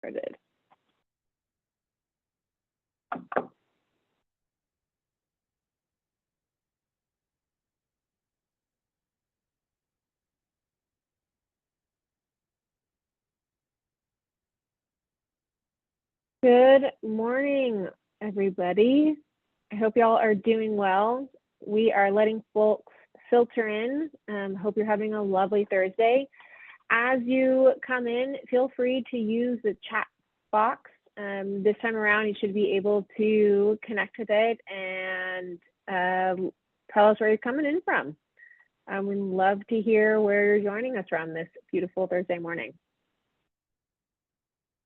Started. Good morning, everybody. I hope y'all are doing well. We are letting folks filter in. Hope you're having a lovely Thursday. As you come in, feel free to use the chat box. This time around, you should be able to connect with it and tell us where you're coming in from. We'd love to hear where you're joining us from this beautiful Thursday morning.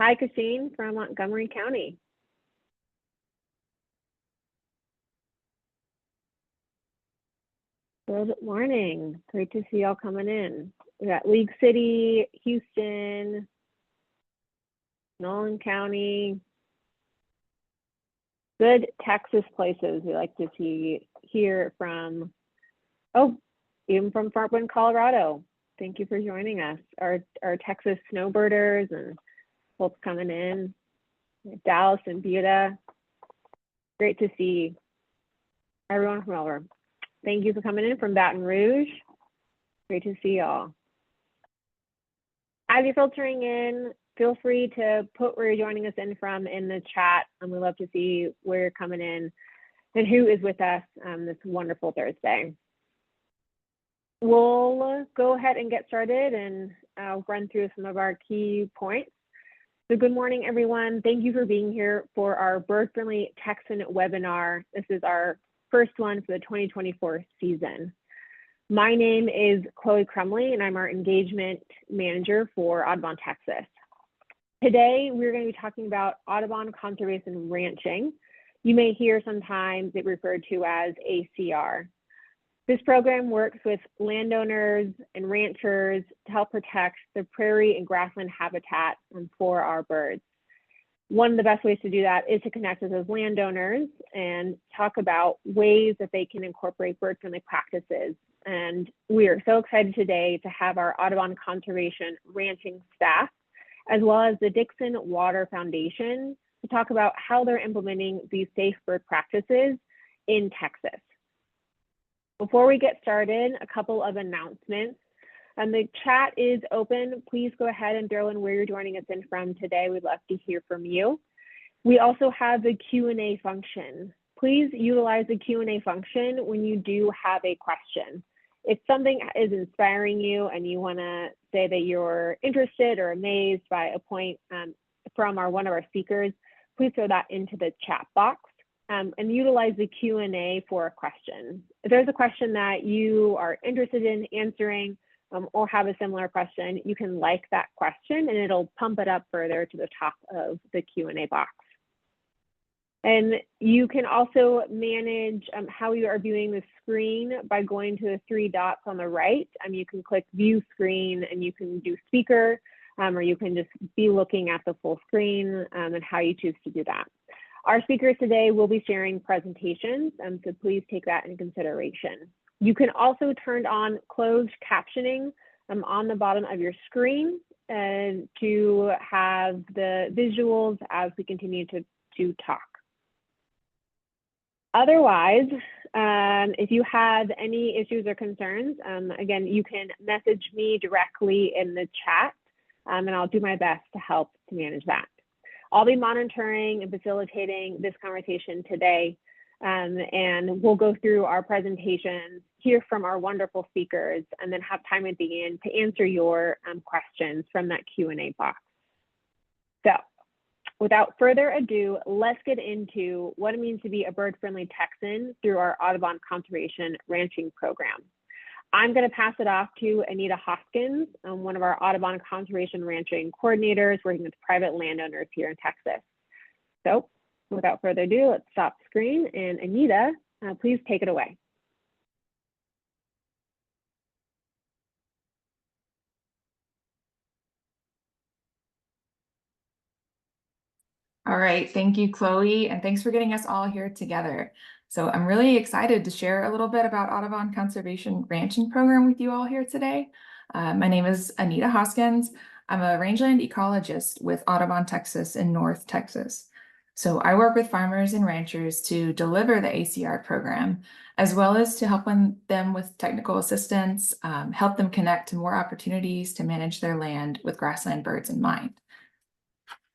Hi, Christine from Montgomery County. Good morning. Great to see y'all coming in. We got League City, Houston, Nolan County. Good Texas places we like to hear from. Oh, even from Farmland, Colorado. Thank you for joining us. Our Texas snowbirders and folks coming in. Dallas and Buda. Great to see everyone from over. Thank you for coming in from Baton Rouge. Great to see y'all. As you're filtering in, feel free to put where you're joining us in from in the chat, and we love to see where you're coming in and who is with us this wonderful Thursday. We'll go ahead and get started, and I'll run through some of our key points. So good morning, everyone. Thank you for being here for our Bird-Friendly Texan webinar. This is our first one for the 2024 season. My name is Chloe Crumley, and I'm our engagement manager for AudubonTexas. Today, we're going to be talking about Audubon Conservation Ranching. You may hear sometimes it referred to as ACR. This program works with landowners and ranchers to help protect the prairie and grassland habitat for our birds. One of the best ways to do that is to connect with those landowners and talk about ways that they can incorporate bird-friendly practices. And we are so excited today to have our Audubon Conservation Ranching staff, as well as the Dixon Water Foundation, to talk about how they're implementing these safe bird practices in Texas. Before we get started, a couple of announcements. The chat is open. Please go ahead and throw in where you're joining us in from today. We'd love to hear from you. We also have the Q&A function. Please utilize the Q&A function when you do have a question. If something is inspiring you and you want to say that you're interested or amazed by a point from one of our speakers, please throw that into the chat box. And utilize the Q&A for a question. If there's a question that you are interested in answering or have a similar question, you can like that question and it'll pump it up further to the top of the Q&A box. And you can also manage how you are viewing the screen by going to the three dots on the right. You can click view screen and you can do speaker, or you can just be looking at the full screen and how you choose to do that. Our speakers today will be sharing presentations, so please take that into consideration. You can also turn on closed captioning on the bottom of your screen to have the visuals as we continue to talk. Otherwise, if you have any issues or concerns, again, you can message me directly in the chat, and I'll do my best to help to manage that. I'll be monitoring and facilitating this conversation today, and we'll go through our presentations, hear from our wonderful speakers, and then have time at the end to answer your questions from that Q&A box. So without further ado, let's get into what it means to be a bird-friendly Texan through our Audubon Conservation Ranching program. I'm going to pass it off to Anita Hoskins, one of our Audubon Conservation Ranching coordinators working with private landowners here in Texas. So without further ado, let's stop screen, and Anita, please take it away. All right, thank you, Chloe, and thanks for getting us all here together. So I'm really excited to share a little bit about Audubon Conservation Ranching Program with you all here today. My name is Anita Hoskins. I'm a rangeland ecologist with Audubon, Texas in North Texas. So I work with farmers and ranchers to deliver the ACR program, as well as to help them with technical assistance, help them connect to more opportunities to manage their land with grassland birds in mind.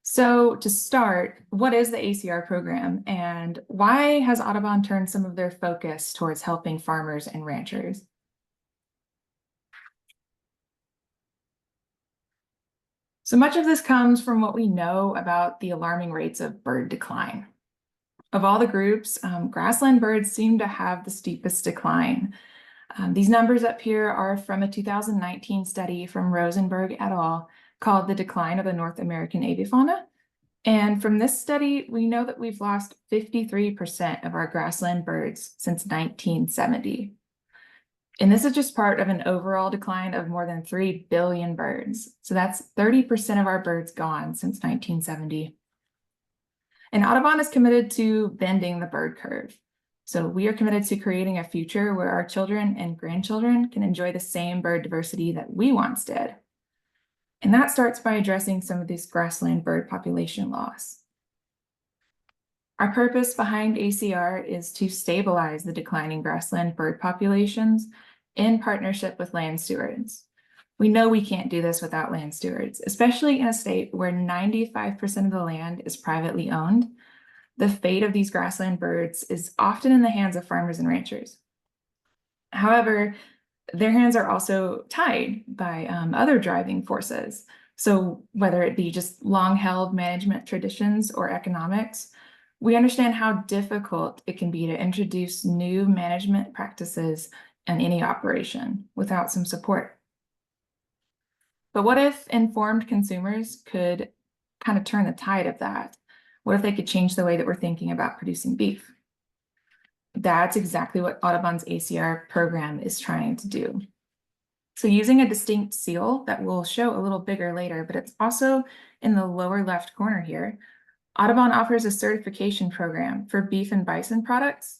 So to start, what is the ACR program and why has Audubon turned some of their focus towards helping farmers and ranchers? So much of this comes from what we know about the alarming rates of bird decline. Of all the groups, grassland birds seem to have the steepest decline. These numbers up here are from a 2019 study from Rosenberg et al. Called The Decline of the North American Avifauna. And from this study, we know that we've lost 53% of our grassland birds since 1970. And this is just part of an overall decline of more than 3 billion birds. So that's 30% of our birds gone since 1970. And Audubon is committed to bending the bird curve. So we are committed to creating a future where our children and grandchildren can enjoy the same bird diversity that we once did. And that starts by addressing some of these grassland bird population loss. Our purpose behind ACR is to stabilize the declining grassland bird populations in partnership with land stewards. We know we can't do this without land stewards, especially in a state where 95% of the land is privately owned. The fate of these grassland birds is often in the hands of farmers and ranchers. However, their hands are also tied by other driving forces. So whether it be just long-held management traditions or economics, we understand how difficult it can be to introduce new management practices in any operation without some support. But what if informed consumers could kind of turn the tide of that? What if they could change the way that we're thinking about producing beef? That's exactly what Audubon's ACR program is trying to do. So using a distinct seal that we'll show a little bigger later, but it's also in the lower left corner here, Audubon offers a certification program for beef and bison products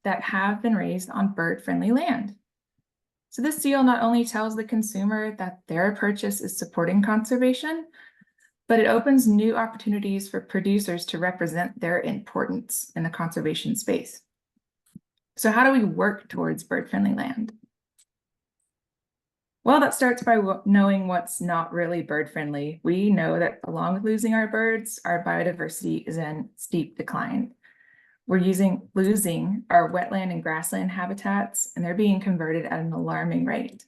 that have been raised on bird-friendly land. So this seal not only tells the consumer that their purchase is supporting conservation, but it opens new opportunities for producers to represent their importance in the conservation space. So how do we work towards bird-friendly land? Well, that starts by knowing what's not really bird-friendly. We know that along with losing our birds, our biodiversity is in steep decline. We're losing our wetland and grassland habitats, and they're being converted at an alarming rate.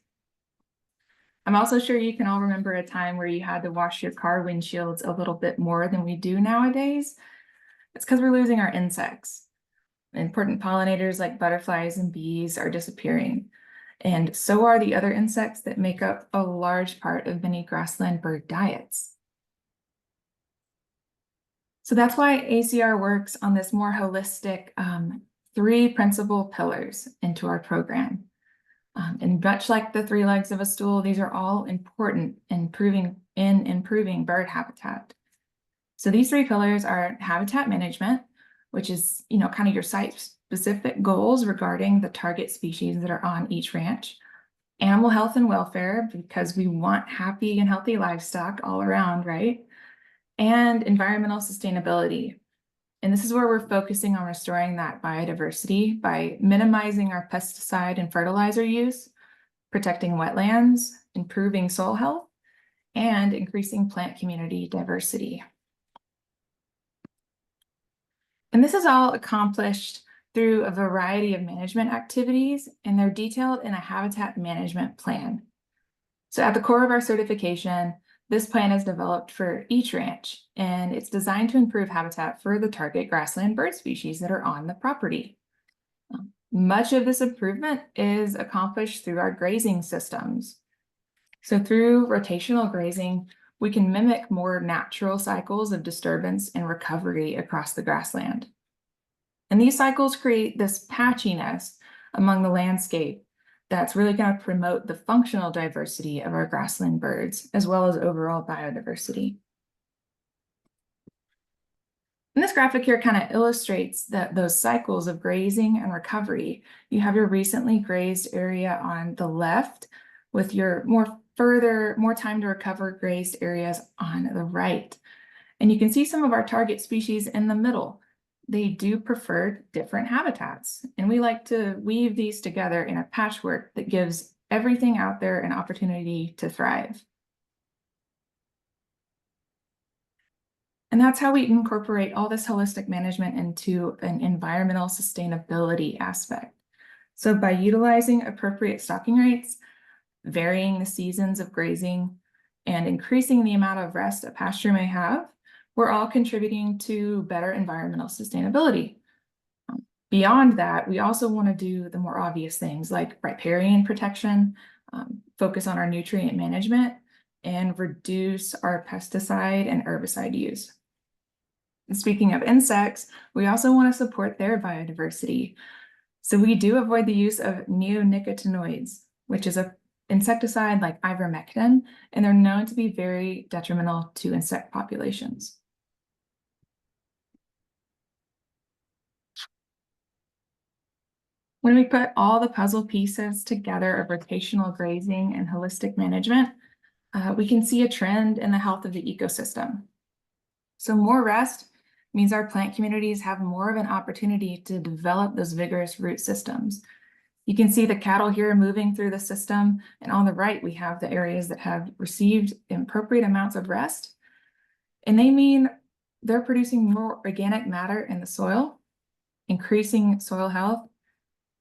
I'm also sure you can all remember a time where you had to wash your car windshields a little bit more than we do nowadays. It's because we're losing our insects. Important pollinators like butterflies and bees are disappearing, and so are the other insects that make up a large part of many grassland bird diets. So that's why ACR works on this more holistic 3 principal pillars into our program. And much like the 3 legs of a stool, these are all important in improving bird habitat. So these 3 pillars are habitat management, which is, kind of your site-specific goals regarding the target species that are on each ranch. Animal health and welfare, because we want happy and healthy livestock all around, right? And environmental sustainability. And this is where we're focusing on restoring that biodiversity by minimizing our pesticide and fertilizer use, protecting wetlands, improving soil health, and increasing plant community diversity. And this is all accomplished through a variety of management activities, and they're detailed in a habitat management plan. So at the core of our certification, this plan is developed for each ranch, and it's designed to improve habitat for the target grassland bird species that are on the property. Much of this improvement is accomplished through our grazing systems. So through rotational grazing, we can mimic more natural cycles of disturbance and recovery across the grassland. And these cycles create this patchiness among the landscape that's really going to promote the functional diversity of our grassland birds, as well as overall biodiversity. And this graphic here kind of illustrates those cycles of grazing and recovery. You have your recently grazed area on the left with your more further, more time to recover grazed areas on the right. And you can see some of our target species in the middle. They do prefer different habitats, and we like to weave these together in a patchwork that gives everything out there an opportunity to thrive. And that's how we incorporate all this holistic management into an environmental sustainability aspect. So by utilizing appropriate stocking rates, varying the seasons of grazing, and increasing the amount of rest a pasture may have, we're all contributing to better environmental sustainability. Beyond that, we also want to do the more obvious things like riparian protection, focus on our nutrient management, and reduce our pesticide and herbicide use. And speaking of insects, we also want to support their biodiversity. So we do avoid the use of neonicotinoids, which is an insecticide like ivermectin, and they're known to be very detrimental to insect populations. When we put all the puzzle pieces together of rotational grazing and holistic management, we can see a trend in the health of the ecosystem. So more rest means our plant communities have more of an opportunity to develop those vigorous root systems. You can see the cattle here moving through the system, and on the right, we have the areas that have received appropriate amounts of rest, and they mean they're producing more organic matter in the soil, increasing soil health.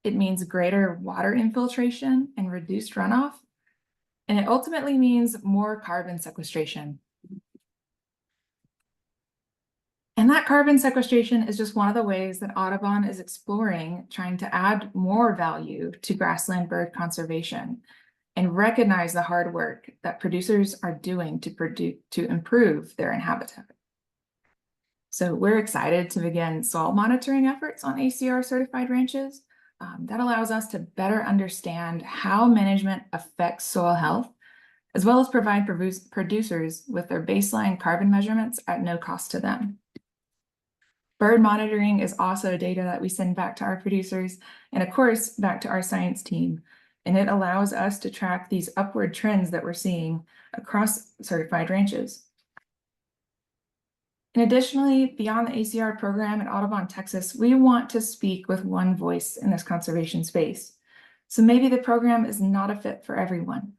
It means greater water infiltration and reduced runoff, and it ultimately means more carbon sequestration. And that carbon sequestration is just one of the ways that Audubon is exploring trying to add more value to grassland bird conservation and recognize the hard work that producers are doing to improve their inhabitat. So we're excited to begin soil monitoring efforts on ACR certified ranches. That allows us to better understand how management affects soil health, as well as provide producers with their baseline carbon measurements at no cost to them. Bird monitoring is also data that we send back to our producers and, of course, back to our science team. And it allows us to track these upward trends that we're seeing across certified ranches. And additionally, beyond the ACR program at Audubon, Texas, we want to speak with one voice in this conservation space. So maybe the program is not a fit for everyone,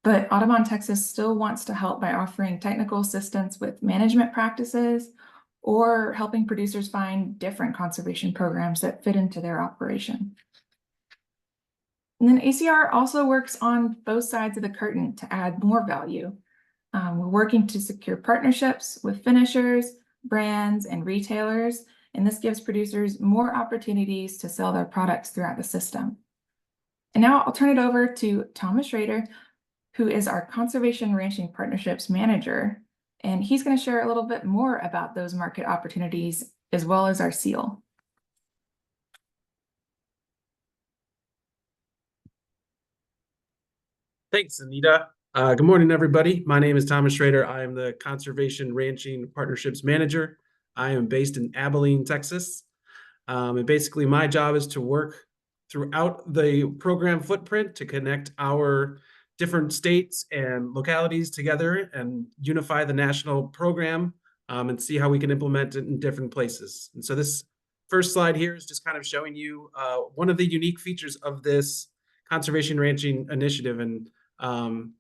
but Audubon, Texas still wants to help by offering technical assistance with management practices or helping producers find different conservation programs that fit into their operation. And then ACR also works on both sides of the curtain to add more value. We're working to secure partnerships with finishers, brands, and retailers, and this gives producers more opportunities to sell their products throughout the system. And now I'll turn it over to Thomas Schrader, who is our Conservation Ranching Partnerships Manager, and he's going to share a little bit more about those market opportunities as well as our seal. Thanks, Anita. Good morning, everybody. My name is Thomas Schrader. I am the Conservation Ranching Partnerships Manager. I am based in Abilene, Texas. And basically, my job is to work throughout the program footprint to connect our different states and localities together and unify the national program and see how we can implement it in different places. And so this first slide here is just kind of showing you one of the unique features of this conservation ranching initiative. And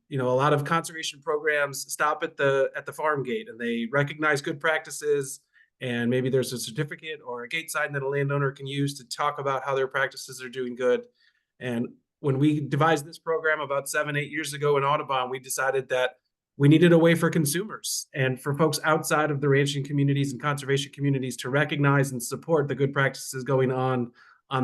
you know, a lot of conservation programs stop at the farm gate and they recognize good practices, and maybe there's a certificate or a gate sign that a landowner can use to talk about how their practices are doing good. And when we devised this program about 7-8 years ago in Audubon, we decided that we needed a way for consumers and for folks outside of the ranching communities and conservation communities to recognize and support the good practices going on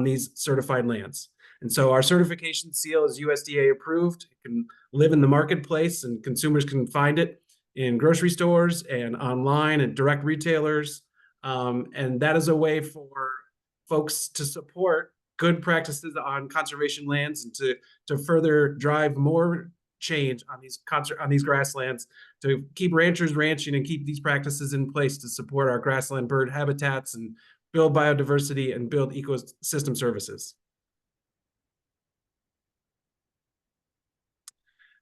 these certified lands. And so our certification seal is USDA approved. It can live in the marketplace and consumers can find it in grocery stores and online and direct retailers. And that is a way for folks to support good practices on conservation lands and to further drive more change on these grasslands, to keep ranchers ranching and keep these practices in place to support our grassland bird habitats and build biodiversity and build ecosystem services.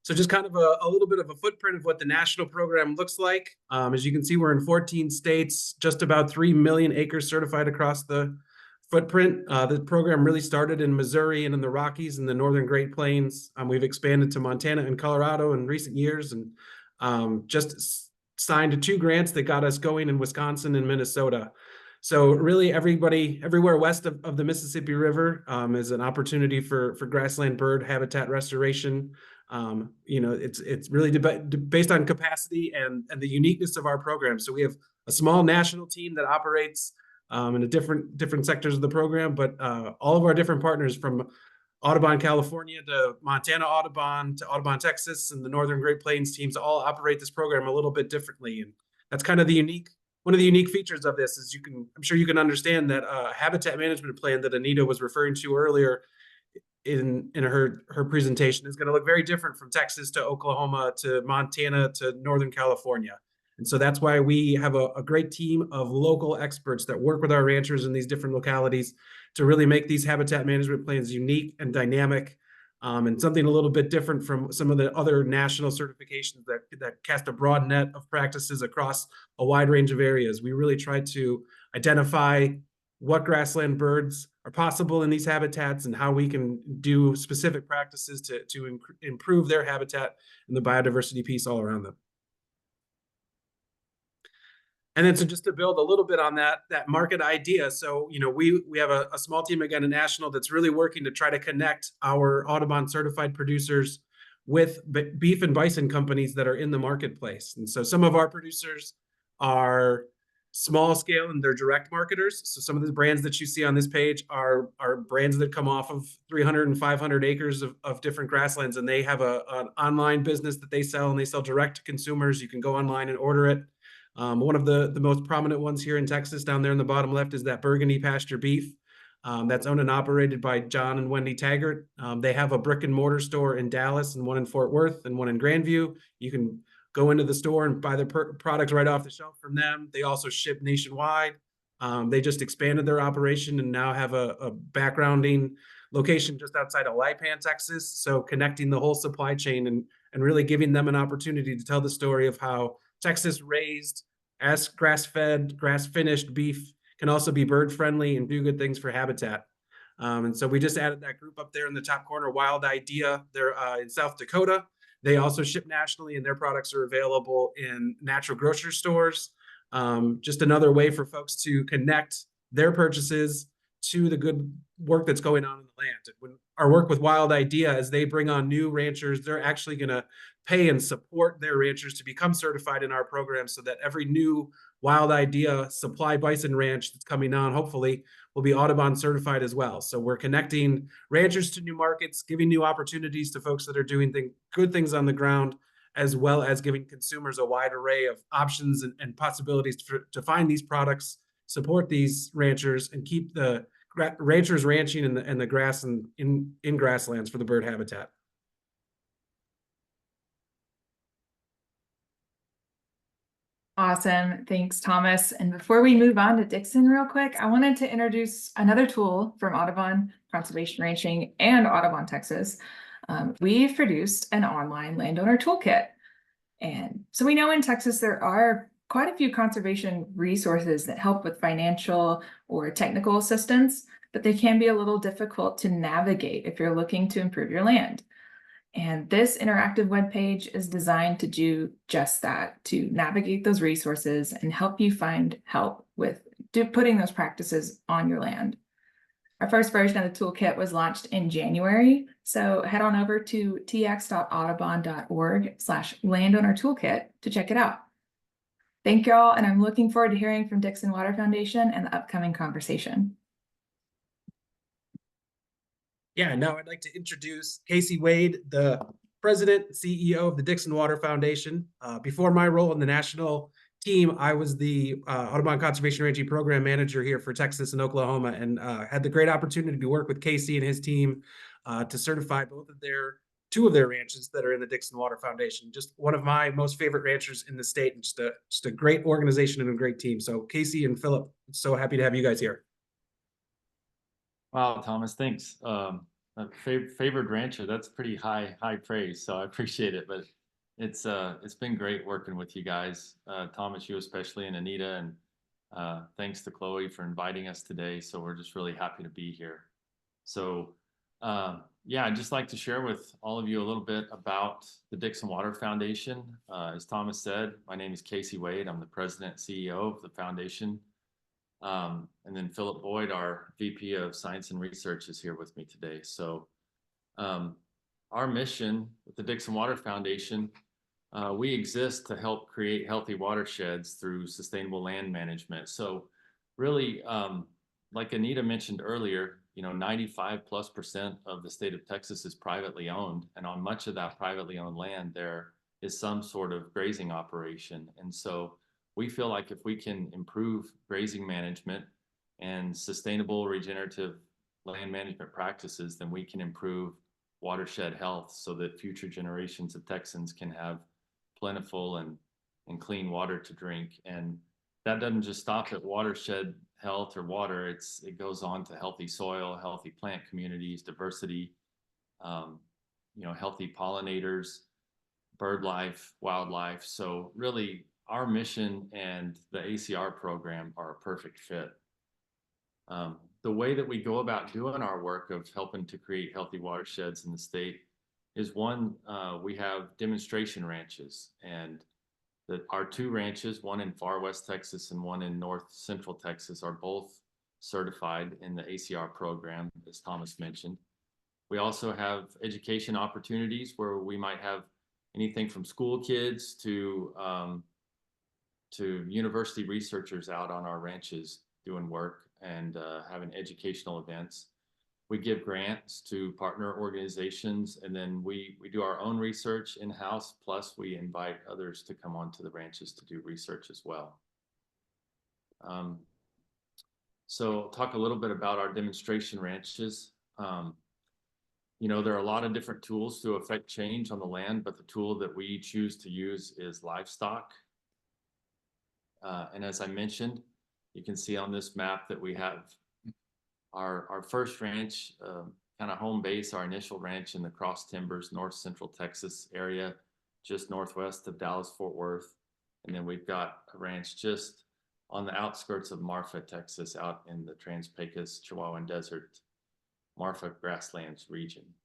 So just kind of a little bit of a footprint of what the national program looks like. As you can see, we're in 14 states, just about 3 million acres certified across the footprint. The program really started in Missouri and in the Rockies and the Northern Great Plains. We've expanded to Montana and Colorado in recent years, and just signed 2 grants that got us going in Wisconsin and Minnesota. So really everywhere west of the Mississippi River is an opportunity for grassland bird habitat restoration. It's really based on capacity and the uniqueness of our program. So we have a small national team that operates in the different sectors of the program, but all of our different partners from Audubon, California to Montana Audubon to AudubonTexas and the Northern Great Plains teams all operate this program a little bit differently. And that's kind of one of the unique features of this is I'm sure you can understand that habitat management plan that Anita was referring to earlier in her presentation is going to look very different from Texas to Oklahoma to Montana to Northern California. And so that's why we have a great team of local experts that work with our ranchers in these different localities to really make these habitat management plans unique and dynamic, and something a little bit different from some of the other national certifications that cast a broad net of practices across a wide range of areas. We really try to identify what grassland birds are possible in these habitats and how we can do specific practices to improve their habitat and the biodiversity piece all around them. And then so just to build a little bit on that market idea. So, we have a small team, again, a national, that's really working to try to connect our Audubon certified producers with beef and bison companies that are in the marketplace. And so some of our producers are small scale and they're direct marketers. So some of the brands that you see on this page are brands that come off of 300 and 500 acres of different grasslands. And they have an online business that they sell, and they sell direct to consumers. You can go online and order it. One of the most prominent ones here in Texas, down there in the bottom left, is that Burgundy pasture beef. That's owned and operated by John and Wendy Taggart. They have a brick and mortar store in Dallas and one in Fort Worth and one in Grandview. You can go into the store and buy the products right off the shelf from them. They also ship nationwide. They just expanded their operation and now have a backgrounding location just outside of Lipan, Texas. So connecting the whole supply chain and really giving them an opportunity to tell the story of how Texas raised, as grass-fed, grass-finished beef can also be bird-friendly and do good things for habitat. And so we just added that group up there in the top corner, Wild Idea. They're in South Dakota. They also ship nationally, and their products are available in natural grocery stores. Just another way for folks to connect their purchases to the good work that's going on in the land. When our work with Wild Idea, as they bring on new ranchers, they're actually going to pay and support their ranchers to become certified in our program, so that every new Wild Idea supply bison ranch that's coming on, hopefully, will be Audubon certified as well. So we're connecting ranchers to new markets, giving new opportunities to folks that are doing good things on the ground, as well as giving consumers a wide array of options and possibilities to find these products, support these ranchers, and keep the ranchers ranching in the grass and in grasslands for the bird habitat. Awesome. Thanks, Thomas. And before we move on to Dixon real quick, I wanted to introduce another tool from Audubon Conservation Ranching and AudubonTexas. We've produced an online landowner toolkit. And so we know in Texas there are quite a few conservation resources that help with financial or technical assistance, but they can be a little difficult to navigate if you're looking to improve your land. And this interactive webpage is designed to do just that, to navigate those resources and help you find help with putting those practices on your land. Our first version of the toolkit was launched in January, so head on over to tx.audubon.org/landowner toolkit to check it out. Thank y'all, and I'm looking forward to hearing from Dixon Water Foundation and the upcoming conversation. Yeah, now I'd like to introduce Casey Wade, the president and CEO of the Dixon Water Foundation. Before my role in the national team, I was the Audubon Conservation Ranching program manager here for Texas and Oklahoma, and had the great opportunity to work with Casey and his team to certify two of their ranches that are in the Dixon Water Foundation. Just one of my most favorite ranchers in the state, and just a great organization and a great team. So Casey and Philip, so happy to have you guys here. Wow, Thomas, thanks. Favored rancher, that's pretty high praise, so I appreciate it. But it's been great working with you guys, Thomas, you especially, and Anita, and thanks to Chloe for inviting us today. So we're just really happy to be here. So yeah, I'd just like to share with all of you a little bit about the Dixon Water Foundation. As Thomas said, my name is Casey Wade. I'm the president and CEO of the foundation. And then Philip Boyd, our VP of Science and Research, is here with me today. So our mission with the Dixon Water Foundation, we exist to help create healthy watersheds through sustainable land management. So really, like Anita mentioned earlier, 95+% of the state of Texas is privately owned. And on much of that privately owned land, there is some sort of grazing operation. And so we feel like if we can improve grazing management and sustainable regenerative land management practices, then we can improve watershed health so that future generations of Texans can have plentiful and clean water to drink. And that doesn't just stop at watershed health or water. It goes on to healthy soil, healthy plant communities, diversity, healthy pollinators, bird life, wildlife. So really, our mission and the ACR program are a perfect fit. The way that we go about doing our work of helping to create healthy watersheds in the state is one, we have demonstration ranches, and our two ranches, one in far west Texas and one in north central Texas, are both certified in the ACR program, as Thomas mentioned. We also have education opportunities where we might have anything from school kids to university researchers out on our ranches doing work and having educational events. We give grants to partner organizations, and then we do our own research in-house, plus we invite others to come onto the ranches to do research as well. So I'll talk a little bit about our demonstration ranches. There are a lot of different tools to affect change on the land, but the tool that we choose to use is livestock. And as I mentioned, you can see on this map that we have our first ranch, kind of home base, our initial ranch in the Cross Timbers, north central Texas area, just northwest of Dallas-Fort Worth. And then we've got a ranch just on the outskirts of Marfa, Texas, out in the Trans-Pecos Chihuahuan Desert, Marfa Grasslands region.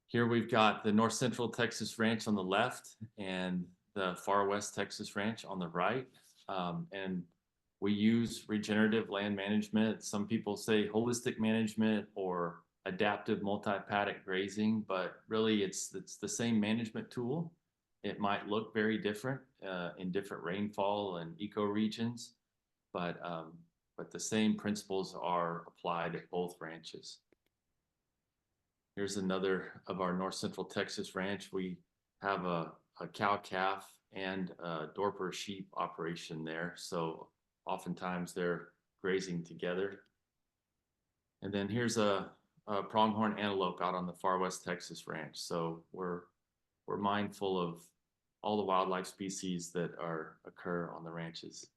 Here we've got the north central Texas ranch on the left and the far west Texas ranch on the right. And we use regenerative land management. Some people say holistic management or adaptive multi-paddock grazing, but really it's the same management tool. It might look very different in different rainfall and ecoregions, but the same principles are applied at both ranches. Here's another of our north central Texas ranch. We have a cow-calf and a Dorper sheep operation there. So oftentimes they're grazing together. And then here's a pronghorn antelope out on the far west Texas ranch. So we're mindful of all the wildlife species that occur on the ranches.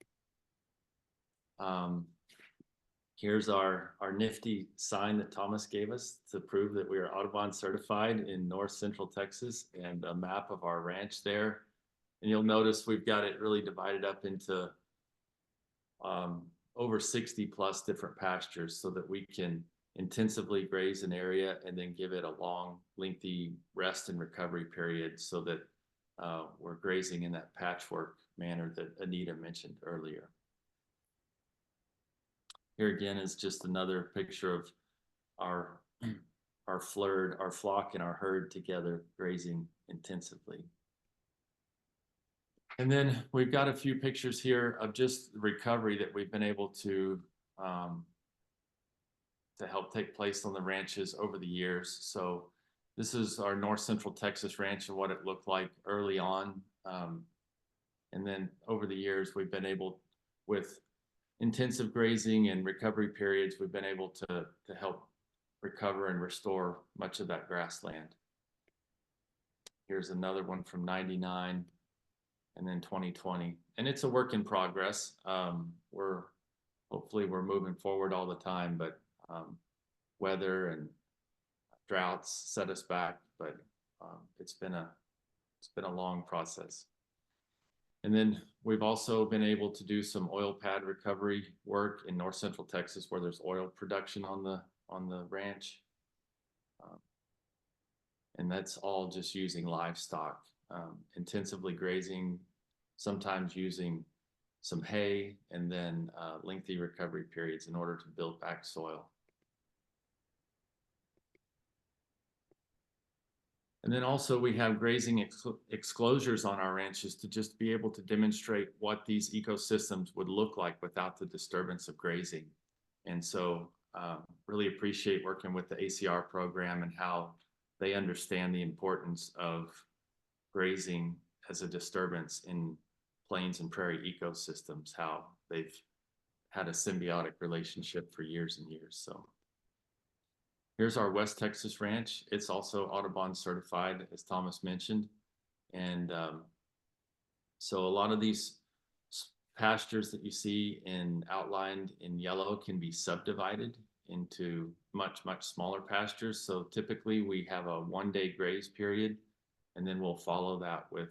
Here's our nifty sign that Thomas gave us to prove that we are Audubon certified in north central Texas, and a map of our ranch there. And you'll notice we've got it really divided up into over 60+ different pastures so that we can intensively graze an area and then give it a long, lengthy rest and recovery period so that we're grazing in that patchwork manner that Anita mentioned earlier. Here again is just another picture of our flock and our herd together grazing intensively. And then we've got a few pictures here of just the recovery that we've been able to help take place on the ranches over the years. So this is our north central Texas ranch and what it looked like early on. And then over the years, we've been able, with intensive grazing and recovery periods, we've been able to help recover and restore much of that grassland. Here's another one from '99 and then 2020. And it's a work in progress. Hopefully we're moving forward all the time, but weather and droughts set us back, but it's been a long process. And then we've also been able to do some oil pad recovery work in North Central Texas, where there's oil production on the ranch. And that's all just using livestock, intensively grazing, sometimes using some hay, and then lengthy recovery periods in order to build back soil. And then also we have grazing exclosures on our ranches to just be able to demonstrate what these ecosystems would look like without the disturbance of grazing. And so really appreciate working with the ACR program and how they understand the importance of grazing as a disturbance in plains and prairie ecosystems, how they've had a symbiotic relationship for years and years. So here's our West Texas ranch. It's also Audubon certified, as Thomas mentioned. And so a lot of these pastures that you see outlined in yellow can be subdivided into much smaller pastures. So typically we have a 1-day graze period, and then we'll follow that with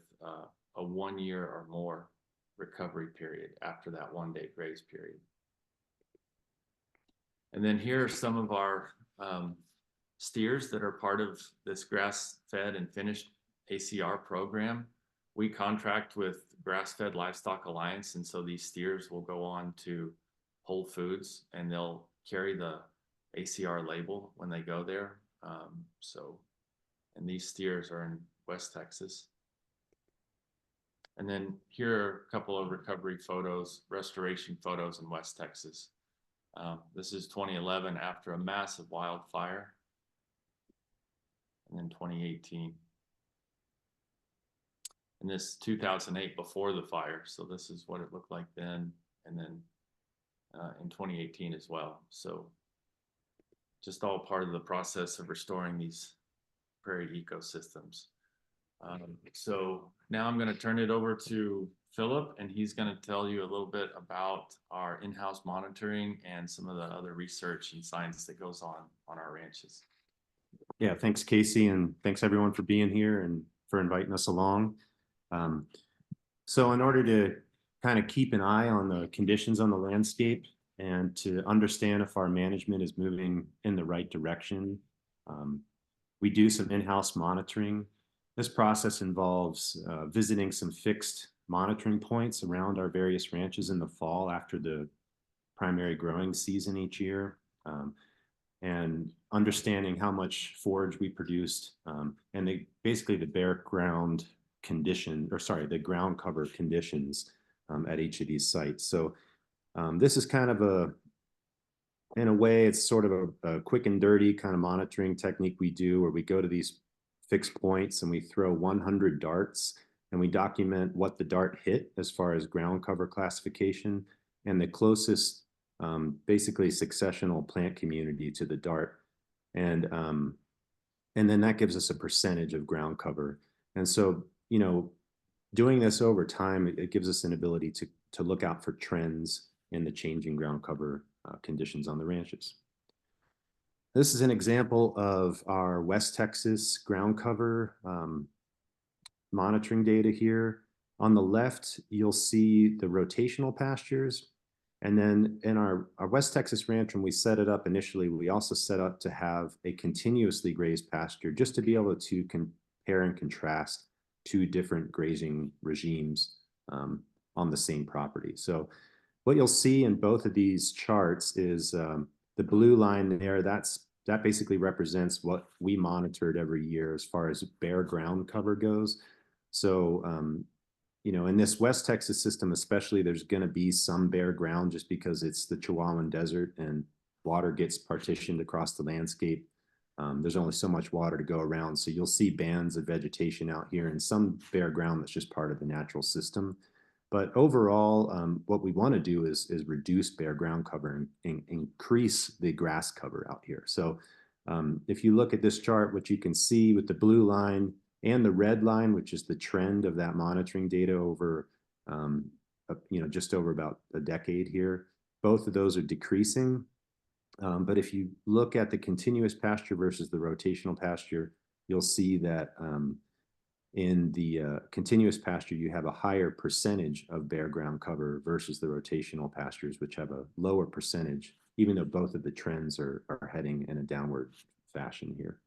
a 1 year or more recovery period after that 1-day graze period. And then here are some of our steers that are part of this grass-fed and finished ACR program. We contract with Grass-Fed Livestock Alliance, and so these steers will go on to Whole Foods, and they'll carry the ACR label when they go there. And these steers are in West Texas. And then here are a couple of recovery photos, restoration photos in West Texas. This is 2011 after a massive wildfire, and then 2018. And this 2008 before the fire. So this is what it looked like then, and then in 2018 as well. So just all part of the process of restoring these prairie ecosystems. So now I'm going to turn it over to Philip, and he's going to tell you a little bit about our in-house monitoring and some of the other research and science that goes on our ranches. Yeah, thanks, Casey, and thanks everyone for being here and for inviting us along. So in order to kind of keep an eye on the conditions on the landscape and to understand if our management is moving in the right direction, we do some in-house monitoring. This process involves visiting some fixed monitoring points around our various ranches in the fall after the primary growing season each year, and understanding how much forage we produced, and basically the bare ground condition, or sorry, the ground cover conditions at each of these sites. So this is kind of in a way, it's sort of a quick and dirty kind of monitoring technique we do, where we go to these fixed points and we throw 100 darts, and we document what the dart hit as far as ground cover classification and the closest basically successional plant community to the dart. And then that gives us a percentage of ground cover. And so, you know, doing this over time, it gives us an ability to look out for trends in the changing ground cover conditions on the ranches. This is an example of our West Texas ground cover monitoring data here. On the left, you'll see the rotational pastures. And then in our West Texas ranch, when we set it up initially, we also set up to have a continuously grazed pasture, just to be able to compare and contrast two different grazing regimes on the same property. So what you'll see in both of these charts is the blue line there, that basically represents what we monitored every year as far as bare ground cover goes. So, you know, in this West Texas system especially, there's going to be some bare ground just because it's the Chihuahuan Desert and water gets partitioned across the landscape. There's only so much water to go around. So you'll see bands of vegetation out here and some bare ground that's just part of the natural system. But overall, what we want to do is reduce bare ground cover and increase the grass cover out here. So if you look at this chart, what you can see with the blue line and the red line, which is the trend of that monitoring data over, you know, just over about a decade here, both of those are decreasing. But if you look at the continuous pasture versus the rotational pasture, you'll see that in the continuous pasture, you have a higher percentage of bare ground cover versus the rotational pastures, which have a lower percentage, even though both of the trends are heading in a downward fashion here.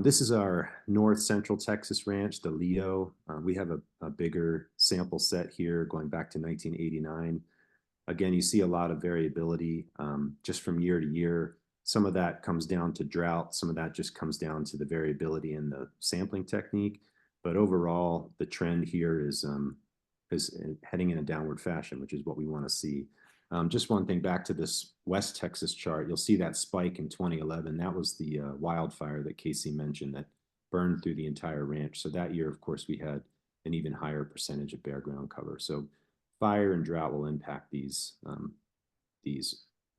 This is our North Central Texas ranch, the Leo. We have a bigger sample set here going back to 1989. Again, you see a lot of variability just from year to year. Some of that comes down to drought. Some of that just comes down to the variability in the sampling technique. But overall, the trend here is heading in a downward fashion, which is what we want to see. Just one thing back to this West Texas chart, you'll see that spike in 2011. That was the wildfire that Casey mentioned that burned through the entire ranch. So that year, of course, we had an even higher percentage of bare ground cover. So fire and drought will impact these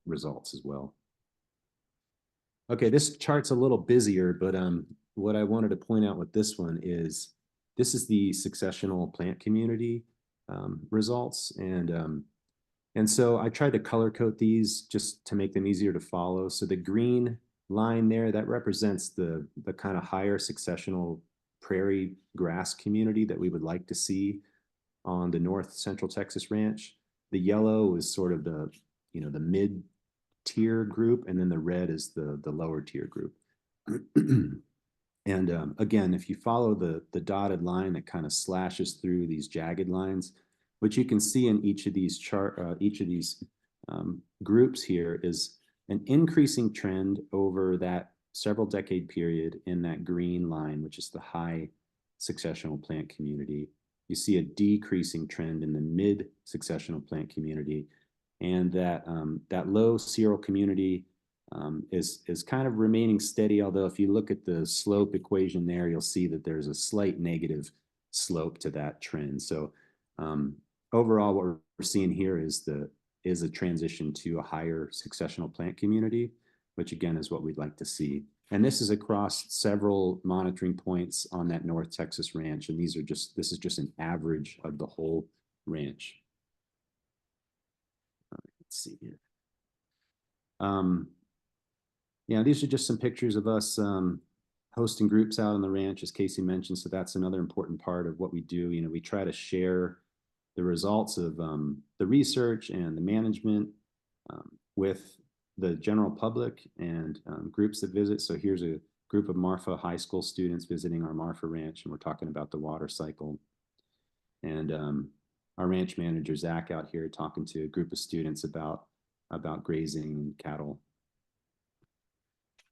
results as well. Okay, this chart's a little busier, but what I wanted to point out with this one is this is the successional plant community results, and so I tried to color code these just to make them easier to follow. So the green line there, that represents the kind of higher successional prairie grass community that we would like to see on the North Central Texas ranch. The yellow is sort of the mid tier group, and then the red is the lower tier group. And again, if you follow the dotted line that kind of slashes through these jagged lines, what you can see in each of these groups here is an increasing trend over that several decade period in that green line, which is the high successional plant community. You see a decreasing trend in the mid successional plant community, and that low cereal community is kind of remaining steady. Although if you look at the slope equation there, you'll see that there's a slight negative slope to that trend. So overall, what we're seeing here is a transition to a higher successional plant community, which again is what we'd like to see. And this is across several monitoring points on that North Texas ranch, and this is just an average of the whole ranch. Let's see here. Yeah, these are just some pictures of us hosting groups out on the ranch, as Casey mentioned. So that's another important part of what we do. We try to share the results of the research and the management with the general public and groups that visit. So here's a group of Marfa High School students visiting our Marfa ranch, and we're talking about the water cycle. And our ranch manager, Zach, out here talking to a group of students about grazing and cattle.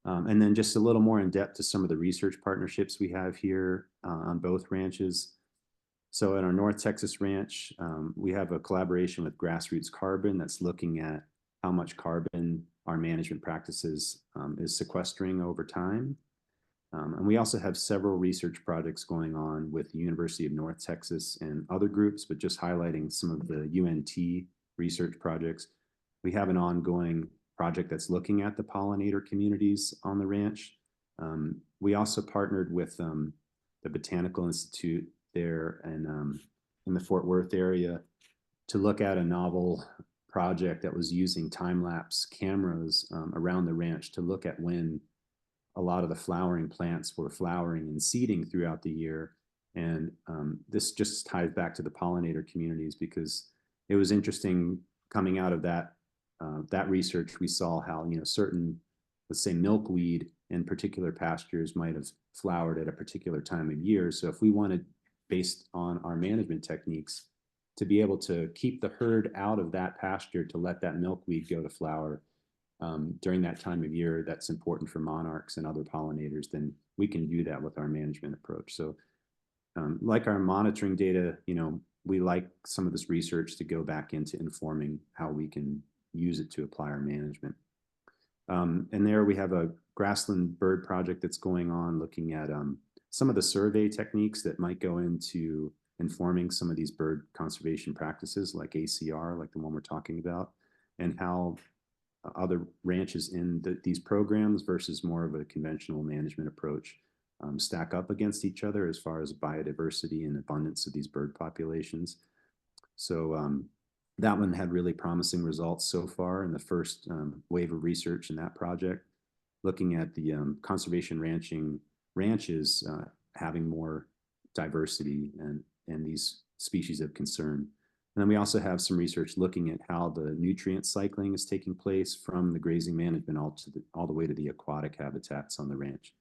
And then just a little more in depth to some of the research partnerships we have here on both ranches. So at our North Texas ranch, we have a collaboration with Grassroots Carbon that's looking at how much carbon our management practices is sequestering over time. And we also have several research projects going on with the University of North Texas and other groups, but just highlighting some of the UNT research projects. We have an ongoing project that's looking at the pollinator communities on the ranch. We also partnered with the Botanical Institute there and in the Fort Worth area to look at a novel project that was using time-lapse cameras around the ranch to look at when a lot of the flowering plants were flowering and seeding throughout the year. And this just ties back to the pollinator communities, because it was interesting coming out of that research. We saw how certain, let's say, milkweed in particular pastures might have flowered at a particular time of year. So if we wanted, based on our management techniques, to be able to keep the herd out of that pasture to let that milkweed go to flower during that time of year that's important for monarchs and other pollinators, then we can do that with our management approach. So like our monitoring data, we like some of this research to go back into informing how we can use it to apply our management. And there we have a grassland bird project that's going on, looking at some of the survey techniques that might go into informing some of these bird conservation practices like ACR, like the one we're talking about, and how other ranches in these programs versus more of a conventional management approach stack up against each other as far as biodiversity and abundance of these bird populations. So that one had really promising results so far in the first wave of research in that project, looking at the conservation ranches having more diversity and these species of concern. And then we also have some research looking at how the nutrient cycling is taking place from the grazing management all the way to the aquatic habitats on the ranch.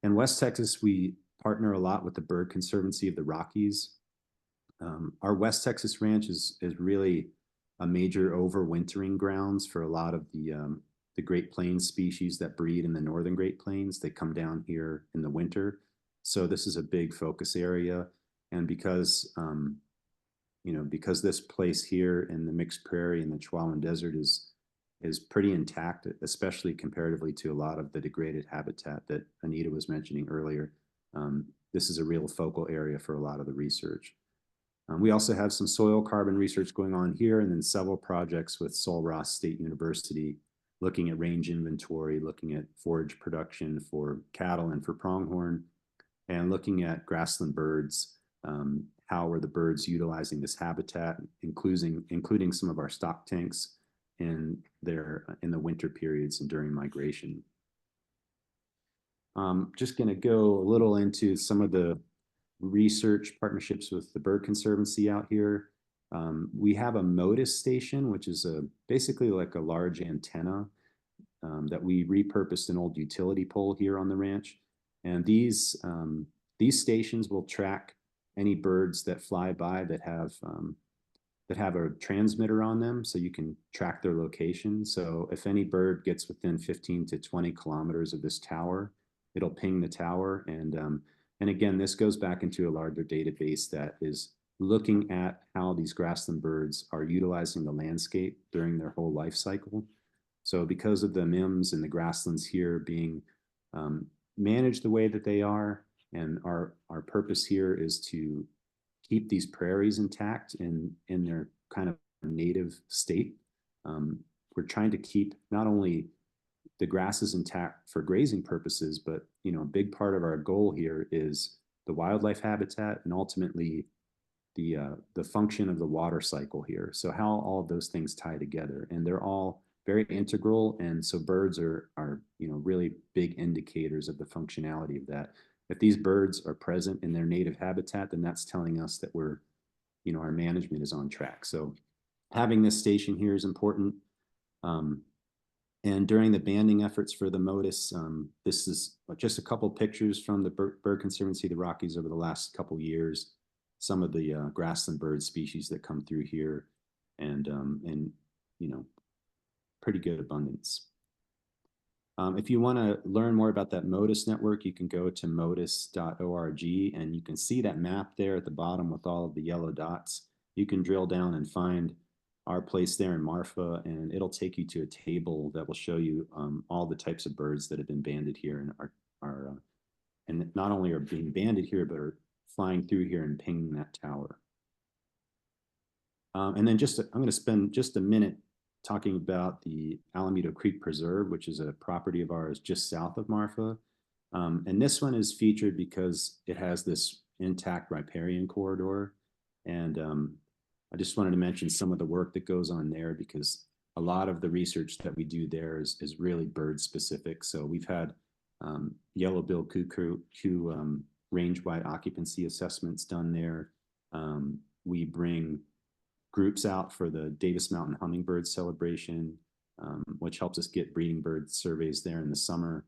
In West Texas, we partner a lot with the Bird Conservancy of the Rockies. Our West Texas ranch is really a major overwintering grounds for a lot of the Great Plains species that breed in the northern Great Plains. They come down here in the winter. So this is a big focus area. And because, because this place here in the mixed prairie and the Chihuahuan Desert is pretty intact, especially comparatively to a lot of the degraded habitat that Anita was mentioning earlier. This is a real focal area for a lot of the research. We also have some soil carbon research going on here, and then several projects with Sul Ross State University looking at range inventory, looking at forage production for cattle and for pronghorn, and looking at grassland birds. How are the birds utilizing this habitat, including some of our stock tanks in the winter periods and during migration. Just going to go a little into some of the research partnerships with the Bird Conservancy out here. We have a MODIS station, which is basically like a large antenna that we repurposed an old utility pole here on the ranch. And these stations will track any birds that fly by that have a transmitter on them, so you can track their location. So if any bird gets within 15 to 20 kilometers of this tower, it'll ping the tower. And again, this goes back into a larger database that is looking at how these grassland birds are utilizing the landscape during their whole life cycle. So because of the MIMS and the grasslands here being managed the way that they are, and our purpose here is to keep these prairies intact in their kind of native state. We're trying to keep not only the grasses intact for grazing purposes, but a big part of our goal here is the wildlife habitat and ultimately the function of the water cycle here. So how all of those things tie together, and they're all very integral. And so birds are really big indicators of the functionality of that. If these birds are present in their native habitat, then that's telling us that our management is on track. So having this station here is important. And during the banding efforts for the MODIS, this is just a couple pictures from the Bird Conservancy of the Rockies over the last couple years. Some of the grassland bird species that come through here, and pretty good abundance. If you want to learn more about that MODIS network, you can go to modis.org, and you can see that map there at the bottom with all of the yellow dots. You can drill down and find our place there in Marfa, and it'll take you to a table that will show you all the types of birds that have been banded here and and not only are being banded here, but are flying through here and pinging that tower. And then I'm going to spend just a minute talking about the Alameda Creek Preserve, which is a property of ours just south of Marfa. And this one is featured because it has this intact riparian corridor. And I just wanted to mention some of the work that goes on there, because a lot of the research that we do there is really bird specific. So we've had yellow-billed cuckoo range-wide occupancy assessments done there. We bring groups out for the Davis Mountain Hummingbird Celebration, which helps us get breeding bird surveys there in the summer.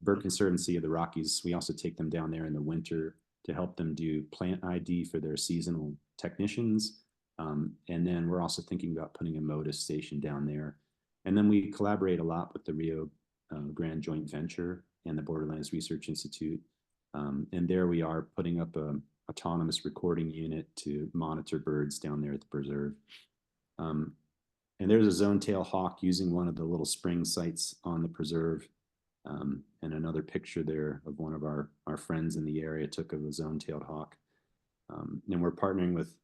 Bird Conservancy of the Rockies, we also take them down there in the winter to help them do plant ID for their seasonal technicians. And then we're also thinking about putting a MODIS station down there. And then we collaborate a lot with the Rio Grande Joint Venture and the Borderlands Research Institute. And there we are putting up a autonomous recording unit to monitor birds down there at the preserve. And there's a zone-tailed hawk using one of the little spring sites on the preserve. And another picture there of one of our friends in the area took of a zone-tailed hawk. And we're partnering with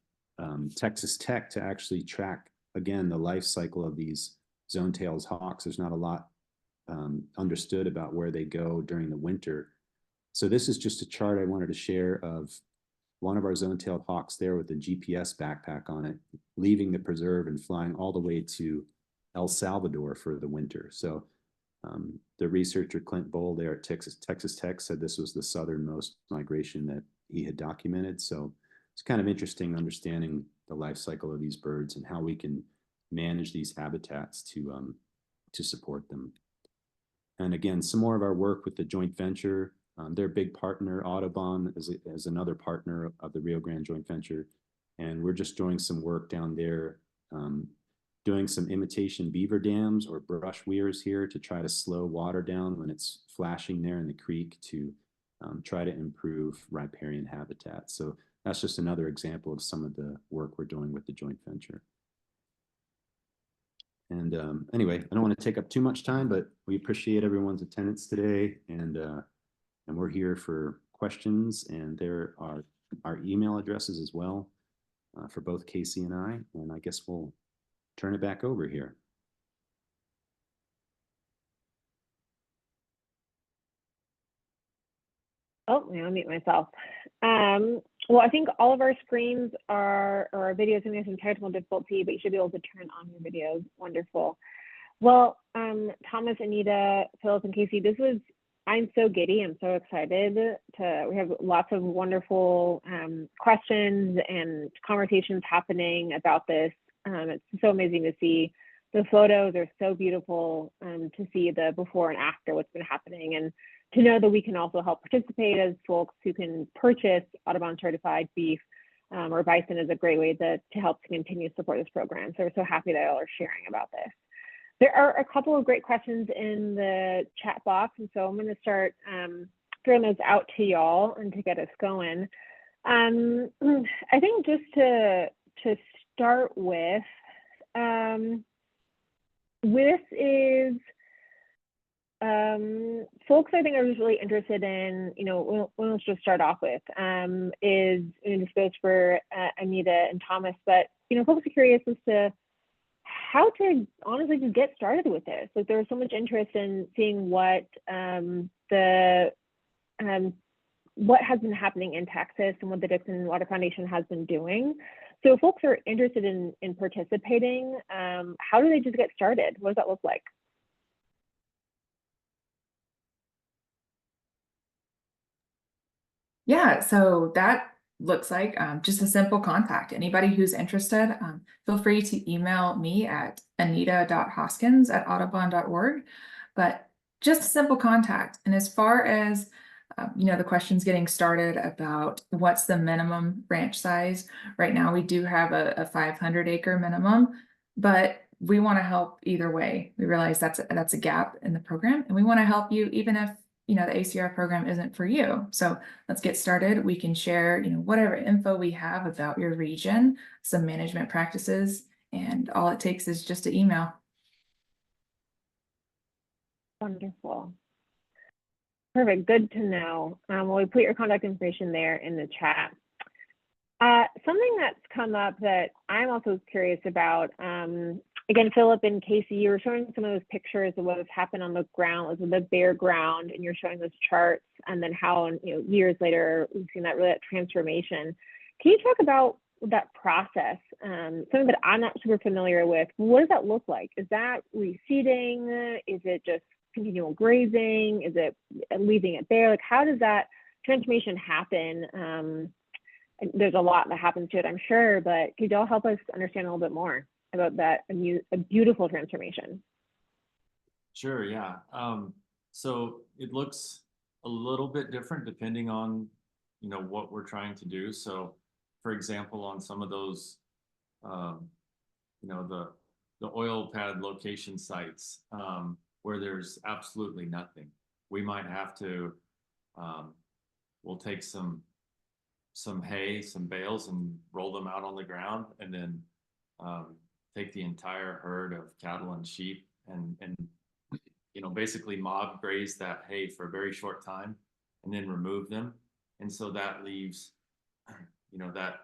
Texas Tech to actually track, again, the life cycle of these zone-tailed hawks. There's not a lot understood about where they go during the winter. So this is just a chart I wanted to share of one of our zone-tailed hawks there with a GPS backpack on it, leaving the preserve and flying all the way to El Salvador for the winter. So the researcher Clint Bull there at Texas Tech said this was the southernmost migration that he had documented. So it's kind of interesting understanding the life cycle of these birds and how we can manage these habitats to support them. And again, some more of our work with the joint venture. They're a big partner. Audubon is another partner of the Rio Grande joint venture. And we're just doing some work down there, doing some imitation beaver dams or brush weirs here to try to slow water down when it's flashing there in the creek to try to improve riparian habitat. So that's just another example of some of the work we're doing with the joint venture. And anyway, I don't want to take up too much time, but we appreciate everyone's attendance today. And we're here for questions, and there are our email addresses as well for both Casey and I. And I guess we'll turn it back over here. Oh, I'll mute myself. Well, I think all of our screens or our videos having some technical difficulty, but you should be able to turn on your videos. Wonderful. Well, Thomas, Anita, Philip, and Casey, I'm so giddy. I'm so excited we have lots of wonderful questions and conversations happening about this. It's so amazing to see. The photos are so beautiful to see the before and after what's been happening, and to know that we can also help participate as folks who can purchase Audubon certified beef or bison is a great way to help to continue to support this program. So we're so happy that y'all are sharing about this. There are a couple of great questions in the chat box, and so I'm going to start throwing those out to y'all and to get us going. I think just to start with, this is folks I think are really interested in, let's just start off with, is, this goes for Anita and Thomas, but, folks are curious as to how to honestly just get started with this. Like, there's so much interest in seeing what what has been happening in Texas and what the Dixon Water Foundation has been doing. So if folks are interested in participating, how do they just get started? What does that look like? Yeah, so that looks like just a simple contact. Anybody who's interested, feel free to email me at anita.hoskins@audubon.org. But just a simple contact. And as far as the questions getting started about what's the minimum ranch size, right now we do have a 500-acre minimum, but we want to help either way. We realize that's a gap in the program, and we want to help you even if the ACR program isn't for you. So let's get started. We can share, whatever info we have about your region, some management practices, and all it takes is just an email. Wonderful. Perfect. Good to know. Well, we put your contact information there in the chat. Something that's come up that I'm also curious about, again, Philip and Casey, you were showing some of those pictures of what has happened on the ground, with the bare ground, and you're showing those charts, and then how, years later, we've seen that transformation. Can you talk about that process? Something that I'm not super familiar with. What does that look like? Is that reseeding? Is it just continual grazing? Is it leaving it bare? Like, how does that transformation happen? There's a lot that happens to it, I'm sure, but could y'all help us understand a little bit more about that a beautiful transformation? Sure, yeah. So it looks a little bit different depending on, what we're trying to do. So for example, on some of those, the oil pad location sites, where there's absolutely nothing, we might have to, we'll take some hay, some bales, and roll them out on the ground, and then take the entire herd of cattle and sheep and basically mob graze that hay for a very short time and then remove them. And so that leaves, that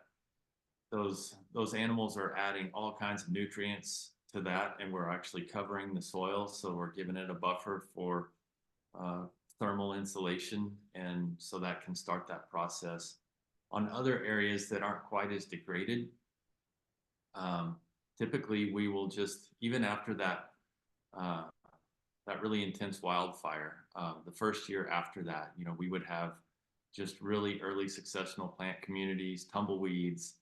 those animals are adding all kinds of nutrients to that, and we're actually covering the soil. So we're giving it a buffer for thermal insulation, and so that can start that process. On other areas that aren't quite as degraded, typically we will just, even after that, that really intense wildfire, the first year after that, you know, we would have just really early successional plant communities, tumbleweeds,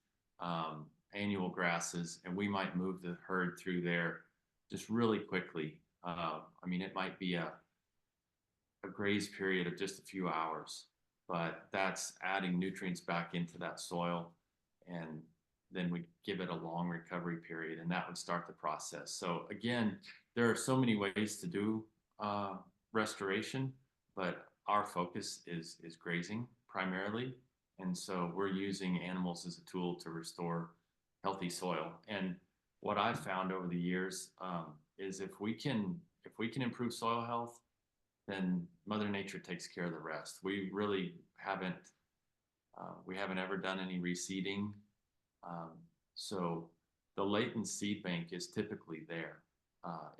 annual grasses, and we might move the herd through there just really quickly. I mean, it might be a graze period of just a few hours, but that's adding nutrients back into that soil, and then we give it a long recovery period, and that would start the process. So again, there are so many ways to do restoration, but our focus is grazing primarily. And so we're using animals as a tool to restore healthy soil. And what I've found over the years is if we can improve soil health, then Mother Nature takes care of the rest. We really haven't ever done any reseeding. So the latent seed bank is typically there.